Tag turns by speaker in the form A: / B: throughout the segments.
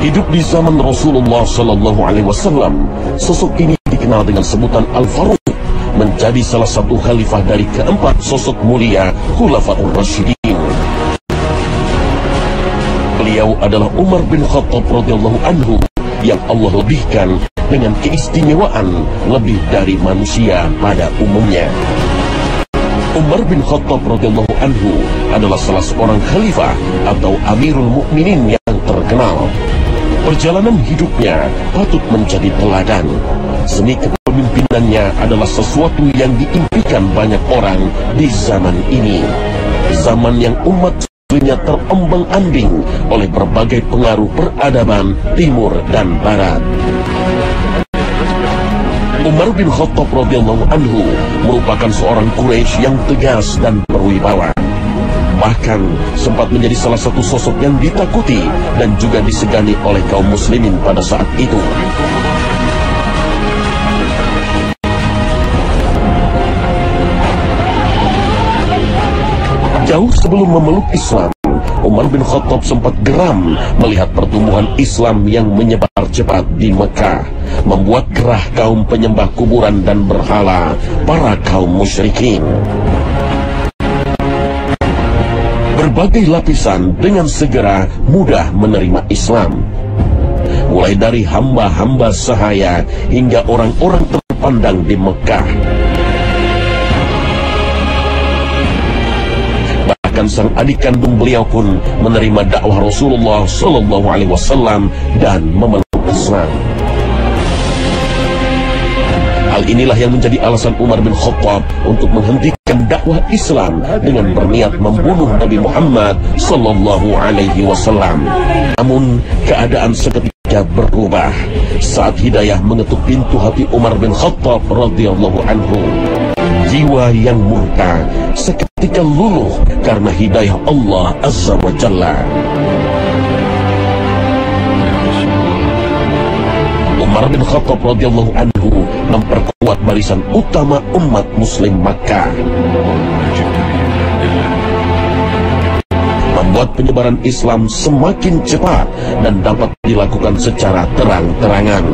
A: Hidup di zaman Rasulullah Sallallahu Alaihi Wasallam, sosok ini dikenal dengan sebutan Al-Faruq, menjadi salah satu khalifah dari keempat sosok mulia Khulafaur Rasyidin. Beliau adalah Umar bin Khattab radhiyallahu anhu yang Allah lebihkan dengan keistimewaan lebih dari manusia pada umumnya. Umar bin Khattab radhiyallahu anhu adalah salah seorang khalifah atau Amirul Mukminin yang terkenal. Perjalanan hidupnya patut menjadi teladan. Seni kepemimpinannya adalah sesuatu yang diimpikan banyak orang di zaman ini. Zaman yang umat muslimnya terombang-ambing oleh berbagai pengaruh peradaban timur dan barat. Umar bin Khattab radhiyallahu anhu merupakan seorang Quraisy yang tegas dan berwibawa. Bahkan sempat menjadi salah satu sosok yang ditakuti dan juga disegani oleh kaum muslimin pada saat itu. Jauh sebelum memeluk Islam, Umar bin Khattab sempat geram melihat pertumbuhan Islam yang menyebar cepat di Mekah, membuat gerah kaum penyembah kuburan dan berhala, para kaum musyrikin. Berbagai lapisan dengan segera mudah menerima Islam, mulai dari hamba-hamba sahaya hingga orang-orang terpandang di Mekah. Bahkan sang adik kandung beliau pun menerima dakwah Rasulullah Sallallahu Alaihi Wasallam dan memeluk Islam. Hal inilah yang menjadi alasan Umar bin Khattab untuk menghentikan dakwah Islam dengan berniat membunuh Nabi Muhammad Sallallahu Alaihi Wasallam. Namun keadaan seketika berubah saat hidayah mengetuk pintu hati Umar bin Khattab radhiyallahu anhu. Jiwa yang murka seketika luluh karena hidayah Allah Azza wa Jalla. Umar bin Khattab radhiyallahu anhu memperkuat barisan utama umat muslim Makkah, membuat penyebaran Islam semakin cepat dan dapat dilakukan secara terang-terangan.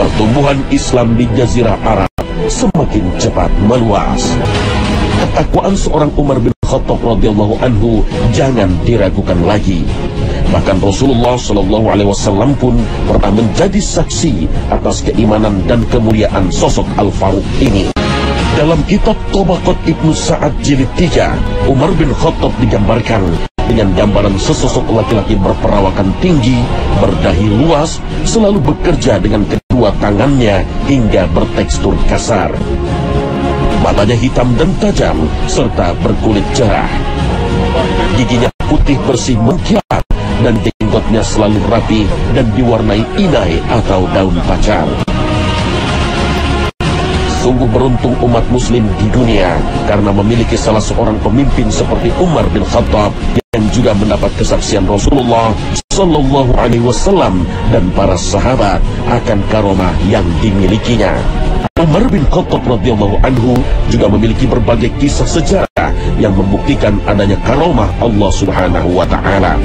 A: Pertumbuhan Islam di Jazirah Arab semakin cepat meluas. Ketakwaan seorang Umar bin Khattab radhiyallahu anhu jangan diragukan lagi. Bahkan Rasulullah Sallallahu Alaihi Wasallam pun pernah menjadi saksi atas keimanan dan kemuliaan sosok Al-Faruq ini. Dalam kitab Tabaqat Ibnu Sa'ad jilid 3, Umar bin Khattab digambarkan dengan gambaran sesosok laki-laki berperawakan tinggi, berdahi luas, selalu bekerja dengan kedua tangannya hingga bertekstur kasar. Matanya hitam dan tajam serta berkulit cerah. Giginya putih bersih mengkilat dan jenggotnya selalu rapi dan diwarnai inai atau daun pacar. Sungguh beruntung umat muslim di dunia karena memiliki salah seorang pemimpin seperti Umar bin Khattab yang juga mendapat kesaksian Rasulullah Sallallahu Alaihi Wasallam dan para sahabat akan karomah yang dimilikinya. Umar bin Khattab radhiyallahu anhu juga memiliki berbagai kisah sejarah yang membuktikan adanya karomah Allah Subhanahu wa Ta'ala.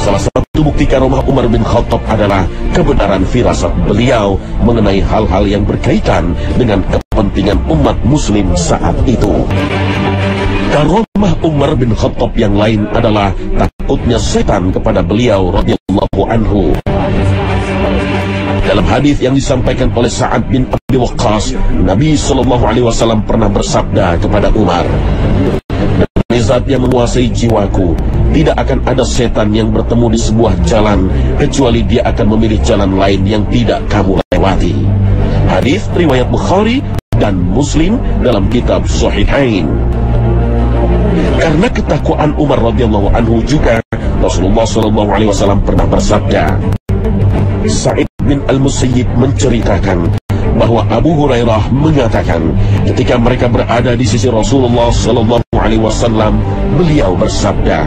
A: Salah satu bukti karomah Umar bin Khattab adalah kebenaran firasat beliau mengenai hal-hal yang berkaitan dengan kepentingan umat muslim saat itu. Karomah Umar bin Khattab yang lain adalah takutnya setan kepada beliau radhiyallahu anhu. Dalam hadis yang disampaikan oleh Sa'ad bin Abi Waqqas, Nabi Sallallahu Alaihi Wasallam pernah bersabda kepada Umar, "Demi zat yang menguasai jiwaku, tidak akan ada setan yang bertemu di sebuah jalan kecuali dia akan memilih jalan lain yang tidak kamu lewati." Hadis riwayat Bukhari dan Muslim dalam kitab Sahihain. Karena ketakwaan Umar radhiyallahu anhu juga, Rasulullah sallallahu alaihi wasallam pernah bersabda. Sa'id bin Al-Musayyib menceritakan bahwa Abu Hurairah mengatakan ketika mereka berada di sisi Rasulullah sallallahu alaihi wasallam, beliau bersabda,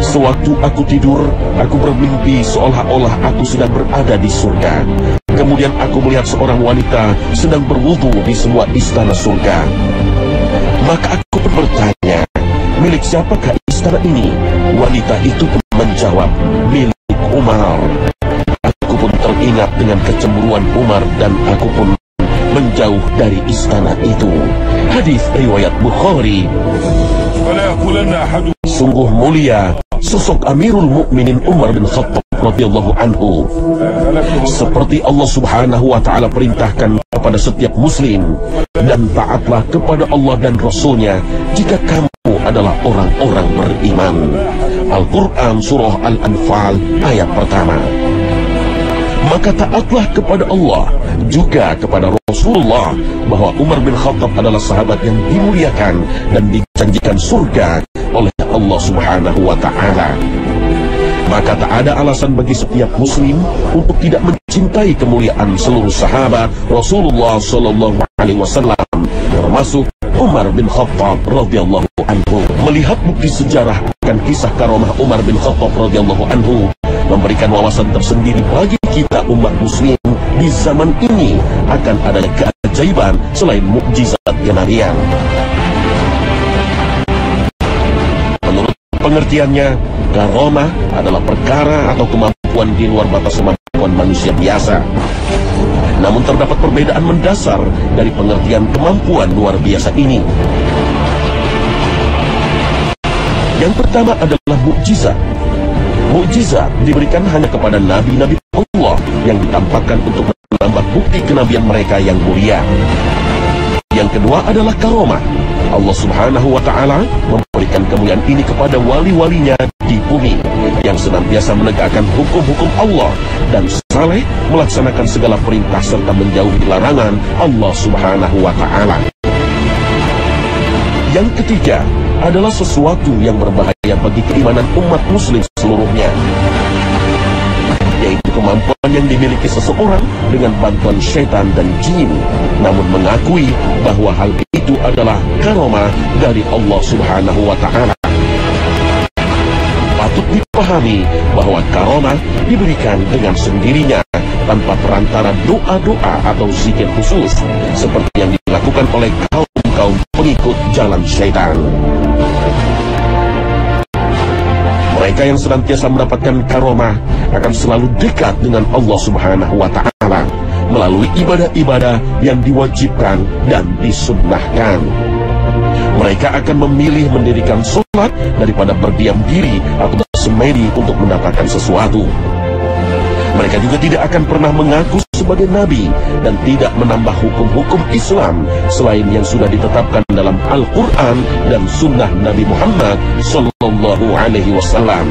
A: "Sewaktu aku tidur, aku bermimpi seolah-olah aku sedang berada di surga. Kemudian aku melihat seorang wanita sedang berwudu di sebuah istana surga. Maka aku pun bertanya, milik siapakah istana ini?" Wanita itu pun menjawab, menjawab, milik Umar. Aku pun teringat dengan kecemburuan Umar dan aku pun menjauh dari istana itu. Hadis riwayat Bukhari. Sungguh mulia sosok Amirul Mukminin Umar bin Khattab radhiyallahu anhu. Seperti Allah Subhanahu wa taala perintahkan kepada setiap muslim, dan taatlah kepada Allah dan Rasul-Nya jika kamu adalah orang-orang beriman. Al-Quran Surah Al-Anfal ayat pertama. Maka taatlah kepada Allah, juga kepada Rasulullah, bahwa Umar bin Khattab adalah sahabat yang dimuliakan dan dijanjikan surga oleh Allah Subhanahu wa ta'ala. Maka tak ada alasan bagi setiap muslim untuk tidak mencintai kemuliaan seluruh sahabat Rasulullah sallallahu alaihi wasallam, termasuk Umar bin Khattab radhiyallahu anhu. Melihat bukti sejarah akan kisah karomah Umar bin Khattab radhiyallahu anhu memberikan wawasan tersendiri bagi kita umat muslim di zaman ini akan adanya keajaiban selain mukjizat kenabian. Menurut pengertiannya, karomah adalah perkara atau kemampuan di luar batas kemampuan manusia biasa. Namun terdapat perbedaan mendasar dari pengertian kemampuan luar biasa ini. Yang pertama adalah mukjizat. Mukjizat diberikan hanya kepada nabi-nabi Allah yang ditampakkan untuk menambah bukti kenabian mereka yang mulia. Yang kedua adalah karomah. Allah Subhanahu wa ta'ala memberikan kemuliaan ini kepada wali-walinya di bumi yang senantiasa menegakkan hukum-hukum Allah dan saleh melaksanakan segala perintah serta menjauhi larangan Allah Subhanahu wa ta'ala. Yang ketiga adalah sesuatu yang berbahaya bagi keimanan umat muslim seluruhnya, yaitu kemampuan yang dimiliki seseorang dengan bantuan syaitan dan jin, namun mengakui bahwa hal itu adalah karomah dari Allah Subhanahu wa ta'ala. Patut dipahami bahwa karomah diberikan dengan sendirinya tanpa perantara doa-doa atau zikir khusus seperti yang dilakukan oleh kaum pengikut jalan syaitan. Mereka yang senantiasa mendapatkan karomah akan selalu dekat dengan Allah Subhanahu wa ta'ala melalui ibadah-ibadah yang diwajibkan dan disunnahkan. Mereka akan memilih mendirikan sholat daripada berdiam diri atau bersemedi untuk mendapatkan sesuatu. Mereka juga tidak akan pernah mengaku sebagai nabi dan tidak menambah hukum-hukum Islam selain yang sudah ditetapkan dalam Al-Quran dan Sunnah Nabi Muhammad sallallahu alaihi wasallam.